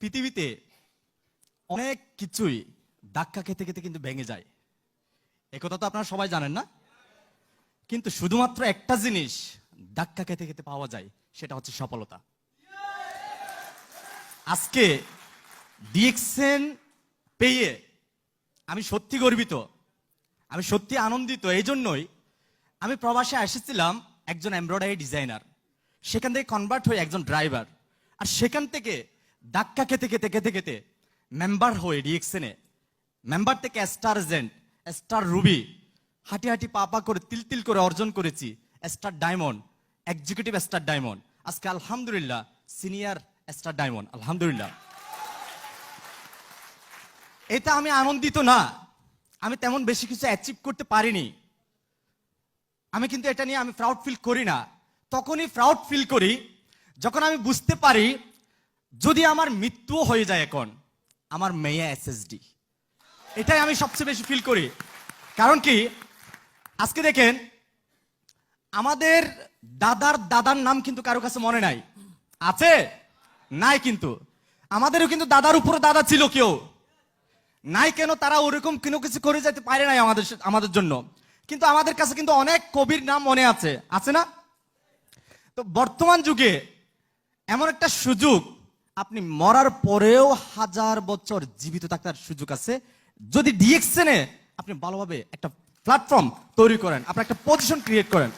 পৃথিবীতে অনেক কিছুই ধাক্কা খেতে খেতে কিন্তু ভেঙে যায়। একথা তো আপনারা সবাই জানেন না? কিন্তু শুধুমাত্র একটা জিনিস ধাক্কা খেতে খেতে পাওয়া যায়, সেটা হচ্ছে সফলতা। আজকে ডিএক্সএন পেয়ে আমি সত্যি গর্বিত, আমি সত্যি আনন্দিত। এই জন্যই আমি প্রবাসে এসেছিলাম একজন এমব্রয়ডারি ডিজাইনার, সেখান থেকে কনভার্ট হয়ে একজন ড্রাইভার, আর সেখান থেকে ধাক্কা খেতে খেতে খেতে খেতে মেম্বার হয়ে ডিএক্সএনে, মেম্বার থেকে স্টার এজেন্ট, স্টার রুবি, হাঁটি হাঁটি পা পা করে তিল তিল করে অর্জন করেছি star diamond, executive star diamond, আজকে আলহামদুলিল্লাহ সিনিয়র স্টার ডায়মন্ড। আলহামদুলিল্লাহ, এটা আমি আনন্দিত না, আমি তেমন বেশি কিছু অ্যাচিভ করতে পারিনি, আমি কিন্তু এটা নিয়ে আমি প্রাউড ফিল করি না। তখনই প্রাউড ফিল করি যখন আমি বুঝতে পারি যদি আমার মৃত্যুও হয়ে যায় এখন, আমার মেয়ে এসএসডি, এটাই আমি সবচেয়ে বেশি ফিল করি। কারণ কি, আজকে দেখেন আমাদের দাদার দাদার নাম কিন্তু কারো কাছে মনে নাই, আছে নাই? কিন্তু আমাদেরও কিন্তু দাদার উপরে দাদা ছিল, কেউ নাই কেন, তারা ওরকম কোনো কিছু করে যেতে পারে নাই আমাদের জন্য। কিন্তু আমাদের কাছে কিন্তু অনেক কবির নাম মনে আছে, আছে না? তো বর্তমান যুগে এমন একটা সুযোগ, আপনি মরার পরেও 1000 বছর জীবিত থাকার সুযোগ আছে যদি ডিএক্সএনে আপনি ভালোভাবে একটা প্ল্যাটফর্ম তৈরি করেন, আপনি একটা পজিশন ক্রিয়েট করেন।